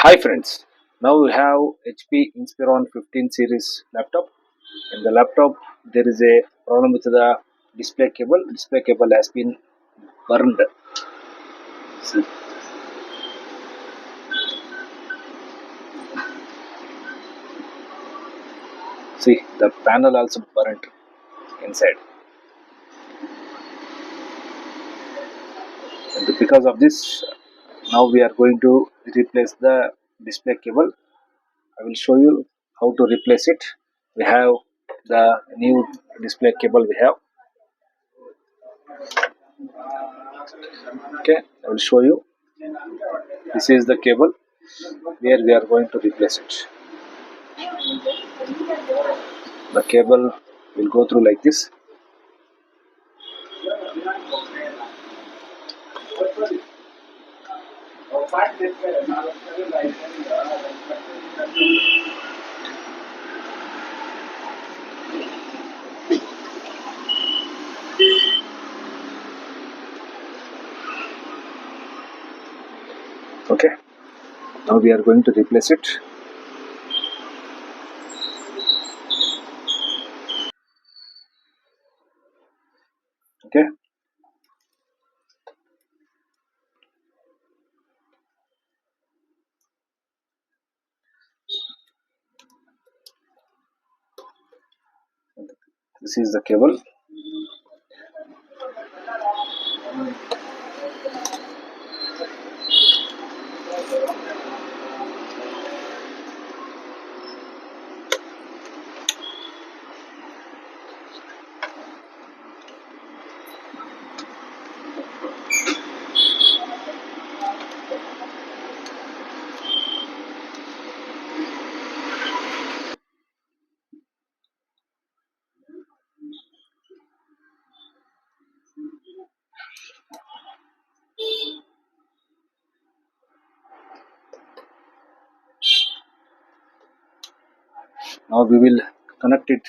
Hi friends, now we have HP Inspiron 15 series laptop. In the laptop, there is a problem with the display cable. Display cable has been burned. See, see, the panel also burnt inside. And because of this, now we are going to replace the display cable. I will show you how to replace it. We have the new display cable we have. Okay, I will show you. This is the cable where we are going to replace it. The cable will go through like this. Okay, now we are going to replace it. Okay, this is the cable. Now we will connect it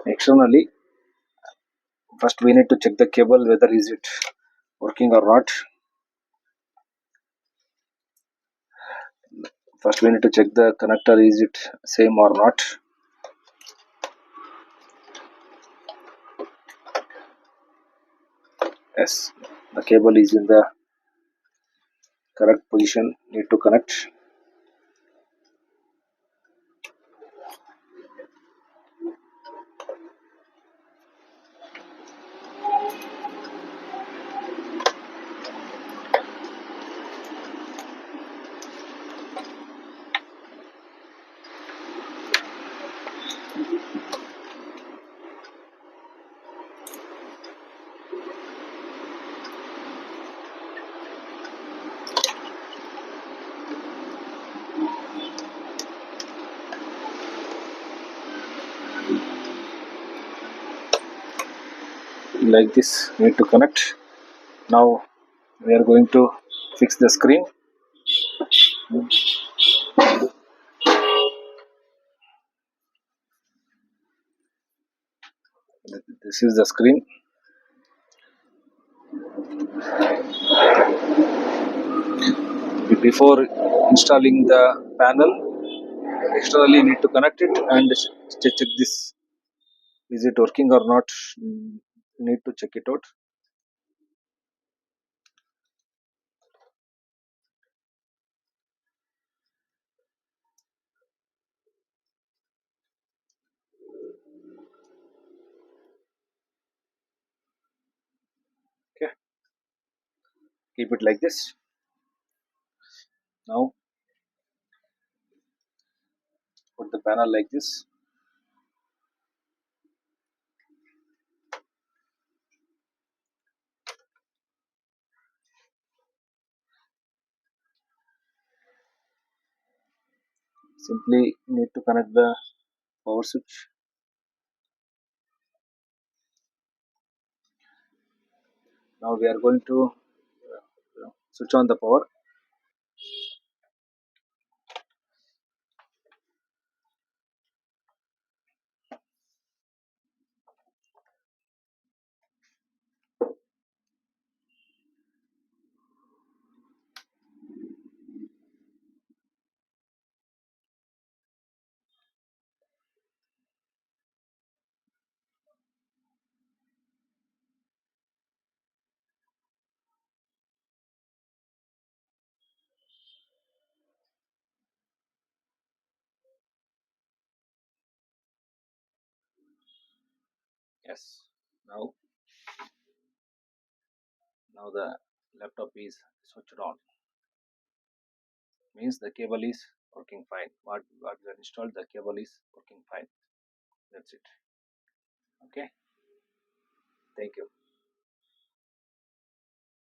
externally. First we need to check the cable whether is it working or not. First we need to check the connector, is it same or not. Yes, the cable is in the correct position. Need to connect. Like this, need to connect. Now we are going to fix the screen. This is the screen. Before installing the panel, externally need to connect it and check this, is it working or not. Need to check it out. Okay, keep it like this. Now put the panel like this. Simply need to connect the power switch. Now we are going to switch on the power. Yes, now the laptop is switched on, means the cable is working fine. What we installed, the cable is working fine. That's it. Okay, thank you.